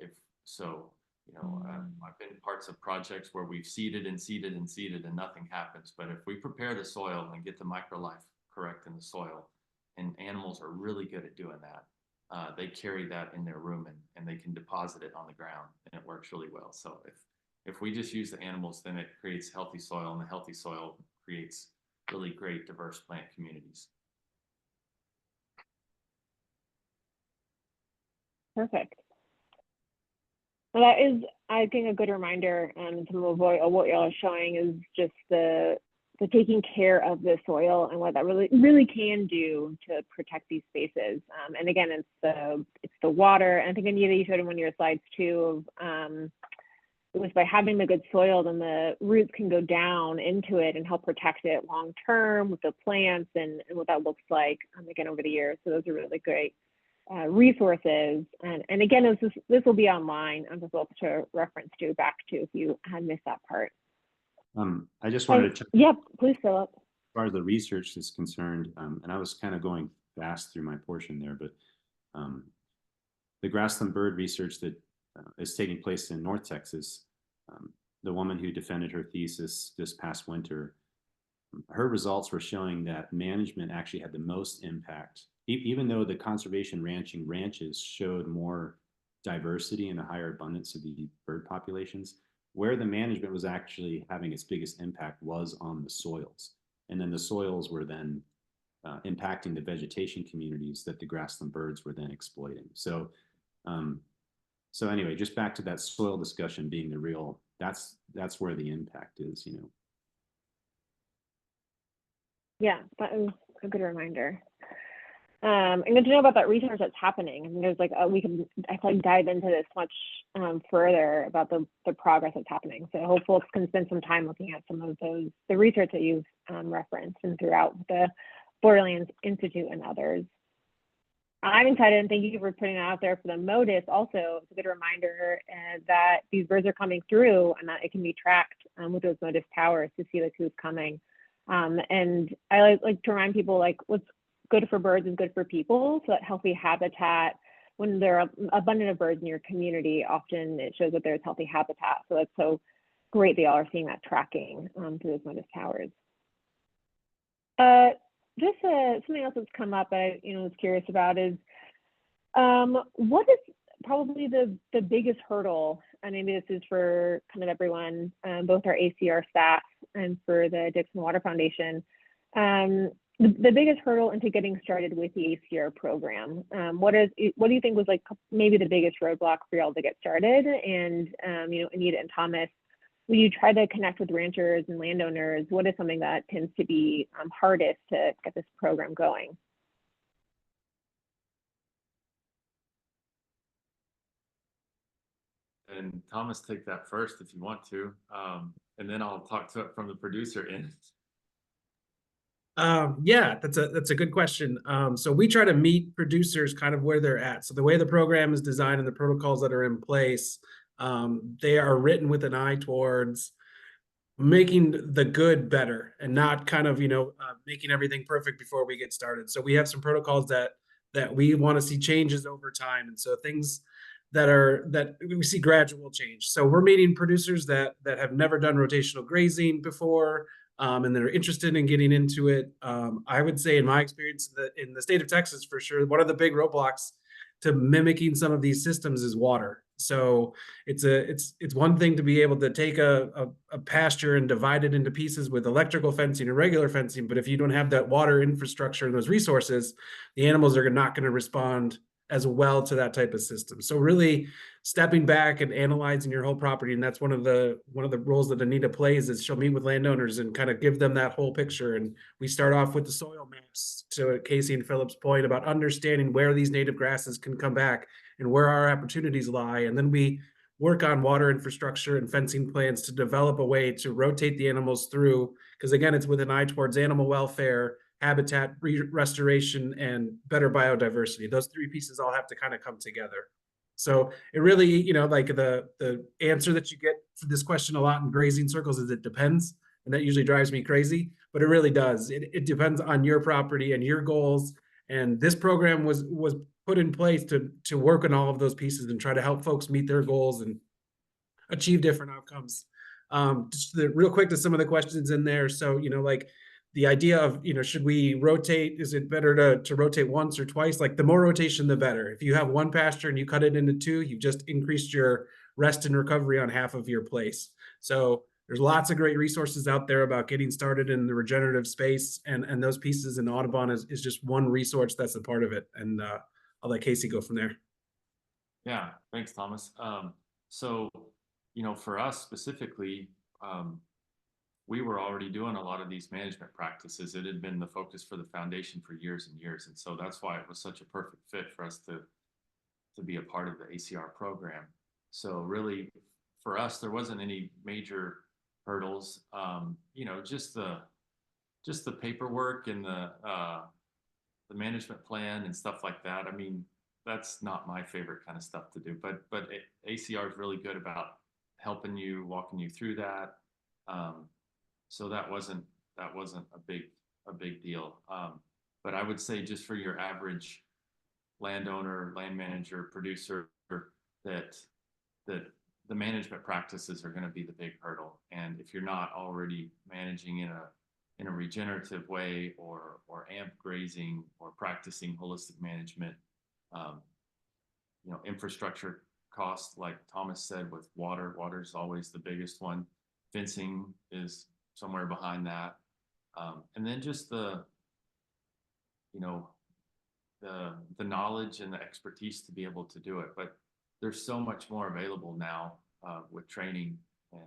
If so, you know, I've been parts of projects where we've seeded and seeded and seeded and nothing happens. But if we prepare the soil and get the microlife correct in the soil, and animals are really good at doing that, they carry that in their rumen and they can deposit it on the ground, and it works really well. So if we just use the animals, then it creates healthy soil, and the healthy soil creates really great diverse plant communities. Perfect. Well, that is, I think, a good reminder. Some of what y'all are showing is just the taking care of the soil and what that really can do to protect these spaces. And again, it's the water. And I think, Anita, you showed in one of your slides too of it was by having the good soil, then the roots can go down into it and help protect it long term with the plants and what that looks like again over the years. So those are really great resources. And again, this will be online as well to reference to back to if you had missed that part. I just wanted to check. Yep, please, Philip. As far as the research is concerned, and I was kind of going fast through my portion there, but the grassland bird research that is taking place in North Texas, the woman who defended her thesis this past winter, her results were showing that management actually had the most impact. Even though the conservation ranching ranches showed more diversity and a higher abundance of the bird populations, where the management was actually having its biggest impact was on the soils. And then the soils were then impacting the vegetation communities that the grassland birds were then exploiting. So anyway, just back to that soil discussion being the real, that's where the impact is, you know. Yeah, that was a good reminder. And good to know about that research that's happening. I mean, there's like we can dive into this much further about the progress that's happening. So I hope folks can spend some time looking at some of the research that you've referenced and throughout the Borderlands Institute and others. I'm excited, and thank you for putting that out there for the MODIS. Also, it's a good reminder that these birds are coming through and that it can be tracked with those MODIS towers to see like who's coming. And I like to remind people like what's good for birds is good for people. So that healthy habitat, when there are abundant of birds in your community, often it shows that there's healthy habitat. So that's so great that y'all are seeing that tracking through those MODIS towers. Just something else that's come up that I was curious about is what is probably the biggest hurdle, and maybe this is for kind of everyone, both our ACR staff and for the Dixon Water Foundation, the biggest hurdle into getting started with the ACR program. What do you think was like maybe the biggest roadblock for y'all to get started? And Anita and Thomas, when you try to connect with ranchers and landowners, what is something that tends to be hardest to get this program going? And Thomas, take that first if you want to, and then I'll talk to it from the producer end. Yeah, that's a good question. So we try to meet producers kind of where they're at. So the way the program is designed and the protocols that are in place, they are written with an eye towards making the good better and not kind of making everything perfect before we get started. So we have some protocols that we want to see changes over time, and so things that we see gradual change. So we're meeting producers that have never done rotational grazing before. and they're interested in getting into it. I would say in my experience that in the state of Texas, for sure, one of the big roadblocks to mimicking some of these systems is water. So it's one thing to be able to take a pasture and divide it into pieces with electrical fencing and regular fencing, but if you don't have that water infrastructure and those resources, the animals are not going to respond as well to that type of system. So really stepping back and analyzing your whole property, and that's one of the roles that Anita plays, is she'll meet with landowners and kind of give them that whole picture. And we start off with the soil maps, to Casey and Philip's point about understanding where these native grasses can come back and where our opportunities lie. And then we work on water infrastructure and fencing plans to develop a way to rotate the animals through, because again, it's with an eye towards animal welfare, habitat restoration, and better biodiversity. Those three pieces all have to kind of come together. So it really, you know, like the answer that you get for this question a lot in grazing circles is it depends. And that usually drives me crazy, but it really does. It depends on your property and your goals. And this program was put in place to work on all of those pieces and try to help folks meet their goals and achieve different outcomes. Just real quick to some of the questions in there. So, you know, like the idea of, you know, should we rotate? Is it better to rotate once or twice? Like the more rotation, the better. If you have one pasture and you cut it into two, you've just increased your rest and recovery on half of your place. So there's lots of great resources out there about getting started in the regenerative space, and those pieces, in Audubon is just one resource that's a part of it. And I'll let Casey go from there. Yeah, thanks, Thomas. So, you know, for us specifically, we were already doing a lot of these management practices. It had been the focus for the foundation for years and years. And so that's why it was such a perfect fit for us to be a part of the ACR program. So really for us, there wasn't any major hurdles. You know, just the paperwork and the management plan and stuff like that. I mean, that's not my favorite kind of stuff to do, but ACR is really good about helping you, walking you through that. So that wasn't a big deal. But I would say just for your average landowner, land manager, producer, that the management practices are going to be the big hurdle. And if you're not already managing in a regenerative way, or AMP grazing, or practicing holistic management, you know, infrastructure costs, like Thomas said, with water is always the biggest one. Fencing is somewhere behind that. And then just the knowledge and the expertise to be able to do it. But there's so much more available now with training and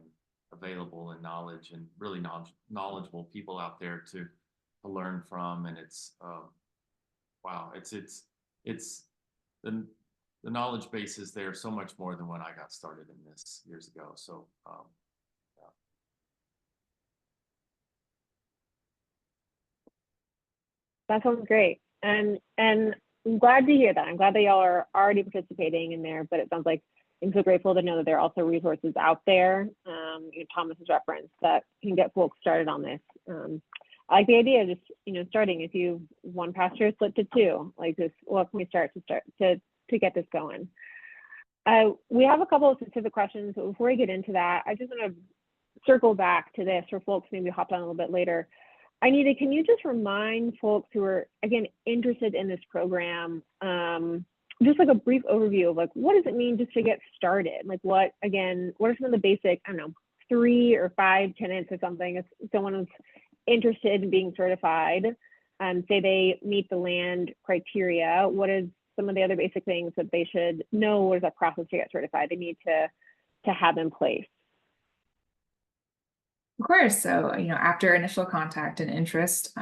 available and knowledge, and really knowledgeable people out there to learn from. And it's wow, it's the knowledge base is there so much more than when I got started in this years ago. So yeah. That sounds great. And I'm glad to hear that. I'm glad that y'all are already participating in there, but it sounds like I'm so grateful to know that there are also resources out there, Thomas has referenced, that can get folks started on this. I like the idea of just, you know, starting, if you one pasture, split to two, like this, what can we start to get this going? We have a couple of specific questions, but before we get into that, I just want to circle back to this for folks maybe hopped on a little bit later. Anita, can you just remind folks who are, again, interested in this program, just like a brief overview of like, what does it mean just to get started? Like what are some of the basic, I don't know, 3 or 5 tenets or something, if someone is interested in being certified, say they meet the land criteria, what is some of the other basic things that they should know? What is that process to get certified they need to have in place? Of course. So, you know, after initial contact and interest,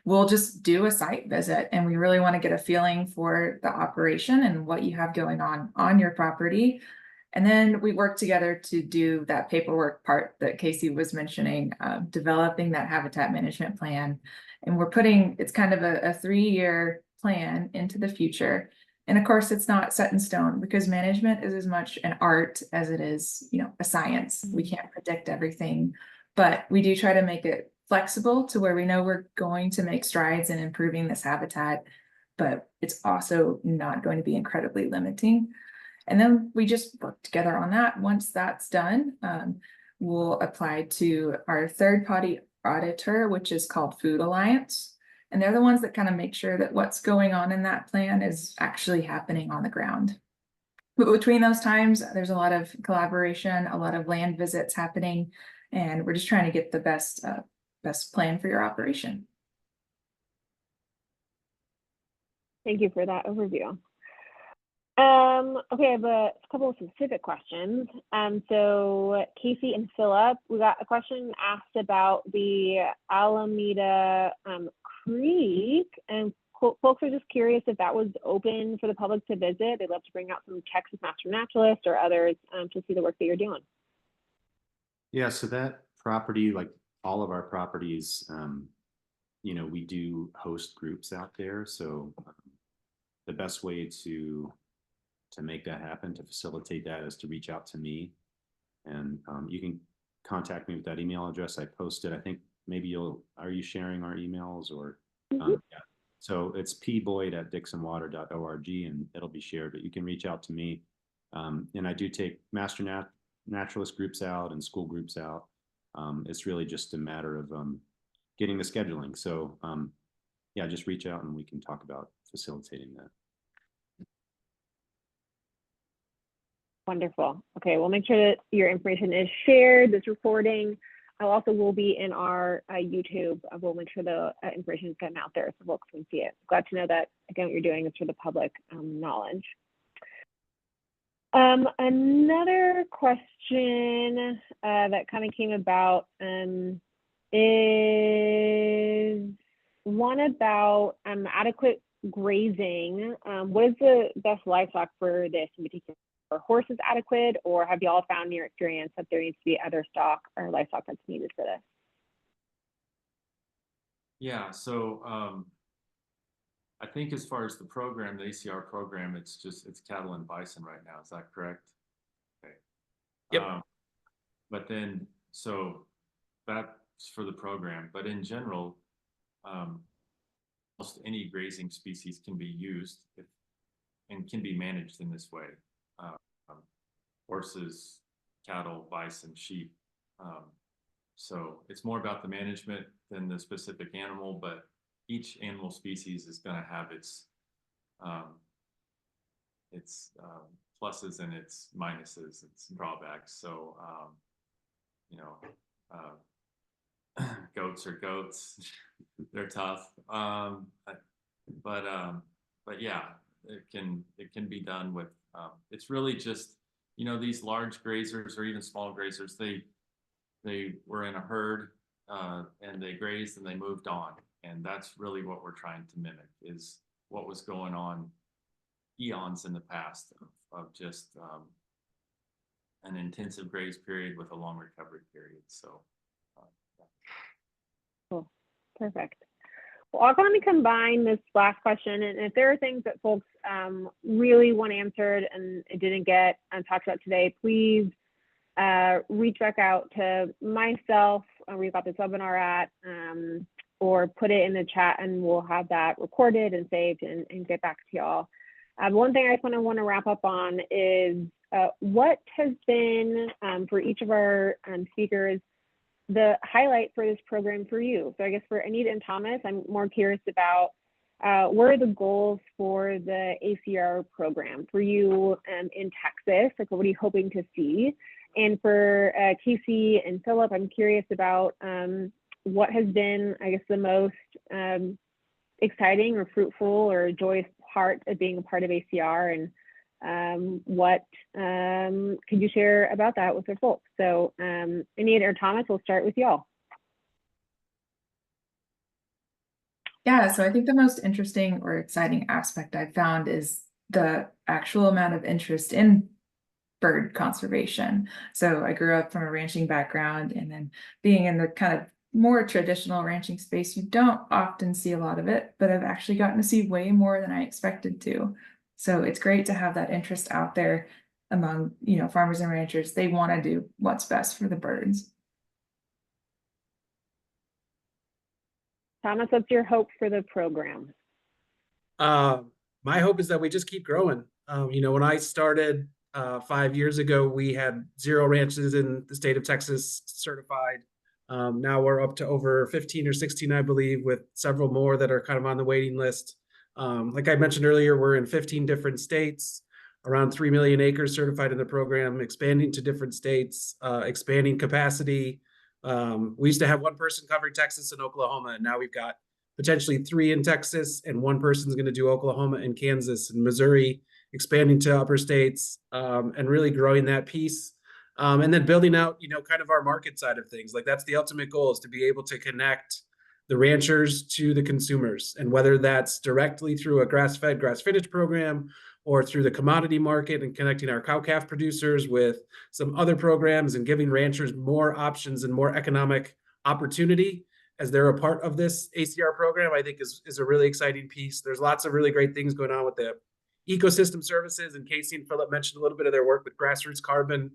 we'll just do a site visit, and we really want to get a feeling for the operation and what you have going on your property. And then we work together to do that paperwork part that Casey was mentioning, developing that habitat management plan. And it's kind of a 3-year plan into the future. And of course, it's not set in stone, because management is as much an art as it is, you know, a science. We can't predict everything, but we do try to make it flexible to where we know we're going to make strides in improving this habitat, but it's also not going to be incredibly limiting. And then we just work together on that. Once that's done, we'll apply to our third-party auditor, which is called Food Alliance. And they're the ones that kind of make sure that what's going on in that plan is actually happening on the ground. But between those times, there's a lot of collaboration, a lot of land visits happening, and we're just trying to get the best plan for your operation. Thank you for that overview. Okay, I have a couple of specific questions. So Casey and Philip, we got a question asked about the Alameda Creek, and folks are just curious if that was open for the public to visit. They'd love to bring out some Texas master naturalists or others to see the work that you're doing. Yeah, so that property, like all of our properties, you know, we do host groups out there. So the best way to make that happen, to facilitate that, is to reach out to me. And you can contact me with that email address I posted. I think maybe are you sharing our emails or? Yeah. So it's pboyd@dixonwater.org, and it'll be shared, but you can reach out to me. And I do take master naturalist groups out and school groups out. It's really just a matter of getting the scheduling. So yeah, just reach out and we can talk about facilitating that. Wonderful. Okay, we'll make sure that your information is shared, this recording. Also will be in our YouTube. We'll make sure the information is getting out there so folks can see it. Glad to know that, again, what you're doing is for the public knowledge. Another question that kind of came about is one about adequate grazing. What is the best livestock for this in particular? Are horses adequate, or have you all found in your experience that there needs to be other stock or livestock that's needed for this? Yeah, so I think as far as the program, the ACR program, it's cattle and bison right now. Is that correct? Okay. Yep. But then, so that's for the program. But in general, almost any grazing species can be used and can be managed in this way. Horses, cattle, bison, sheep. So it's more about the management than the specific animal, but each animal species is going to have its pluses and its minuses, its drawbacks. So, you know, goats are goats; they're tough. But yeah, it can be done with. It's really just, you know, these large grazers or even small grazers. They were in a herd and they grazed and they moved on. And that's really what we're trying to mimic, is what was going on eons in the past of just an intensive graze period with a long recovery period. So, yeah. Cool, perfect. Well, I'll kind of combine this last question, and if there are things that folks really want answered and it didn't get talked about today, please reach back out to myself, we've got this webinar at, or put it in the chat and we'll have that recorded and saved and get back to y'all. One thing I just want to wrap up on is what has been, for each of our speakers, the highlight for this program for you. So I guess for Anita and Thomas, I'm more curious about what are the goals for the ACR program for you in Texas? Like, what are you hoping to see? And for Casey and Philip, I'm curious about what has been, I guess, the most exciting or fruitful or joyous part of being a part of ACR, and what could you share about that with our folks? So Anita or Thomas, we'll start with y'all. Yeah, so I think the most interesting or exciting aspect I've found is the actual amount of interest in bird conservation. So I grew up from a ranching background, and then being in the kind of more traditional ranching space, you don't often see a lot of it, but I've actually gotten to see way more than I expected to. So it's great to have that interest out there among, you know, farmers and ranchers. They want to do what's best for the birds. Thomas, what's your hope for the program? My hope is that we just keep growing. You know, when I started 5 years ago, we had 0 ranches in the state of Texas certified. Now we're up to over 15 or 16, I believe, with several more that are kind of on the waiting list. Like I mentioned earlier, we're in 15 different states, around 3 million acres certified in the program, expanding to different states, expanding capacity. We used to have one person covering Texas and Oklahoma, and now we've got potentially 3 in Texas, and one person's going to do Oklahoma and Kansas and Missouri, expanding to upper states, and really growing that piece. And then building out, kind of our market side of things. Like that's the ultimate goal, is to be able to connect the ranchers to the consumers. And whether that's directly through a grass-fed, grass-finished program, or through the commodity market and connecting our cow-calf producers with some other programs and giving ranchers more options and more economic opportunity as they're a part of this ACR program, I think is a really exciting piece. There's lots of really great things going on with the ecosystem services. And Casey and Philip mentioned a little bit of their work with grassroots carbon,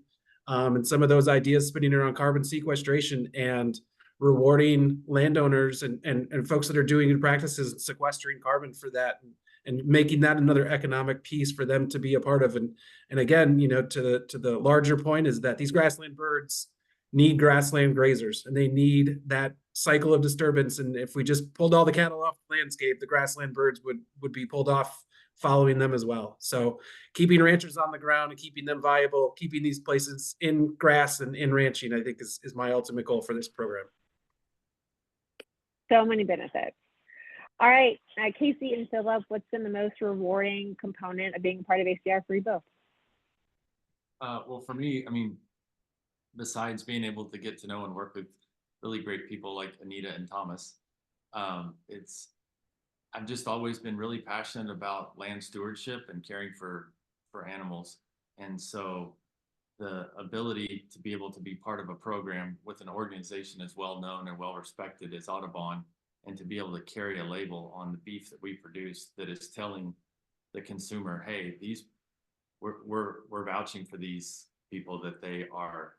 and some of those ideas spinning around carbon sequestration and rewarding landowners and folks that are doing good practices, sequestering carbon for that, and making that another economic piece for them to be a part of. And again, to the larger point is that these grassland birds need grassland grazers, and they need that cycle of disturbance. And if we just pulled all the cattle off the landscape, the grassland birds would be pulled off following them as well. So keeping ranchers on the ground and keeping them viable, keeping these places in grass and in ranching, I think is my ultimate goal for this program. So many benefits. All right, Casey and Philip, what's been the most rewarding component of being part of ACR for you both? Well, for me, I mean, besides being able to get to know and work with really great people like Anita and Thomas, I've just always been really passionate about land stewardship and caring for animals. And so the ability to be able to be part of a program with an organization as well known and well respected as Audubon, and to be able to carry a label on the beef that we produce that is telling the consumer, hey, we're vouching for these people, that they are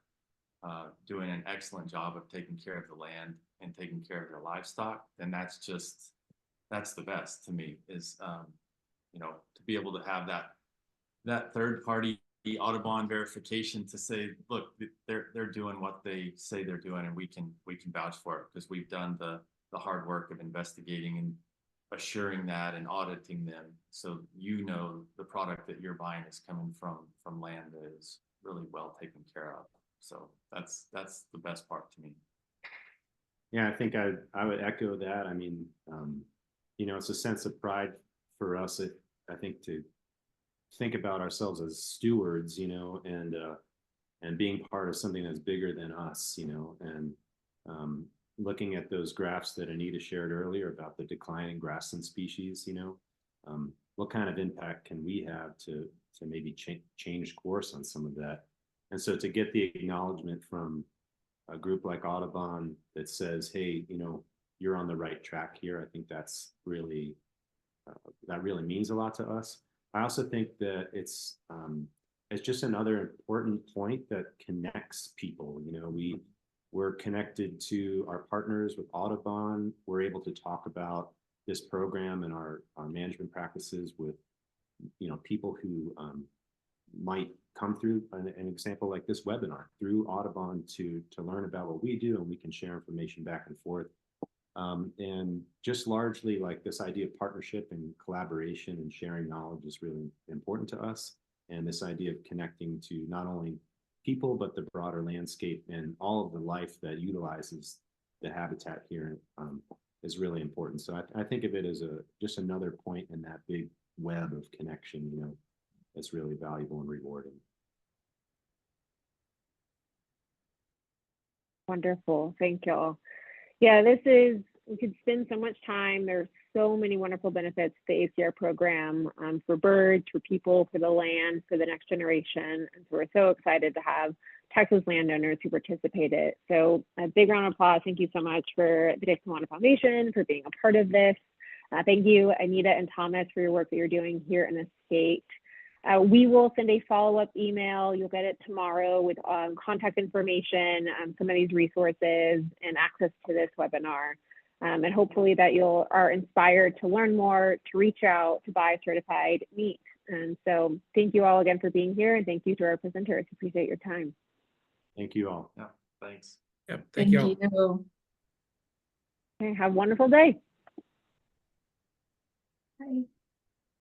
doing an excellent job of taking care of the land and taking care of their livestock, then that's the best to me, is to be able to have that third party Audubon verification to say, look, they're doing what they say they're doing, and we can vouch for it because we've done the hard work of investigating and assuring that and auditing them, so the product that you're buying is coming from land that is really well taken care of. So that's the best part to me. Yeah, I think I would echo that. I mean, it's a sense of pride for us, I think, to think about ourselves as stewards, and being part of something that's bigger than us, and looking at those graphs that Anita shared earlier about the decline in grassland species, what kind of impact can we have to maybe change course on some of that? And so to get the acknowledgement from a group like Audubon that says, hey, you're on the right track here, I think that's really, that really means a lot to us. I also think that it's just another important point that connects people. We're connected to our partners with Audubon. We're able to talk about this program and our management practices with, people who might come through an example like this webinar through Audubon to learn about what we do, and we can share information back and forth. And just largely like this idea of partnership and collaboration and sharing knowledge is really important to us. And this idea of connecting to not only people, but the broader landscape and all of the life that utilizes the habitat here is really important. So I think of it as just another point in that big web of connection, that's really valuable and rewarding. Wonderful, thank you. Yeah, we could spend so much time. There's so many wonderful benefits to the ACR program, for birds, for people, for the land, for the next generation. And so we're so excited to have Texas landowners who participated. So a big round of applause. Thank you so much for the Dixon Water Foundation for being a part of this. Thank you, Anita and Thomas, for your work that you're doing here in the state. We will send a follow-up email. You'll get it tomorrow with contact information, some of these resources, and access to this webinar. And hopefully that you are inspired to learn more, to reach out, to buy certified meat. And so thank you all again for being here, and thank you to our presenters. Appreciate your time. Thank you all. Yeah, thanks. Yep. Thank Thank you. you. Okay, have a wonderful day. Bye.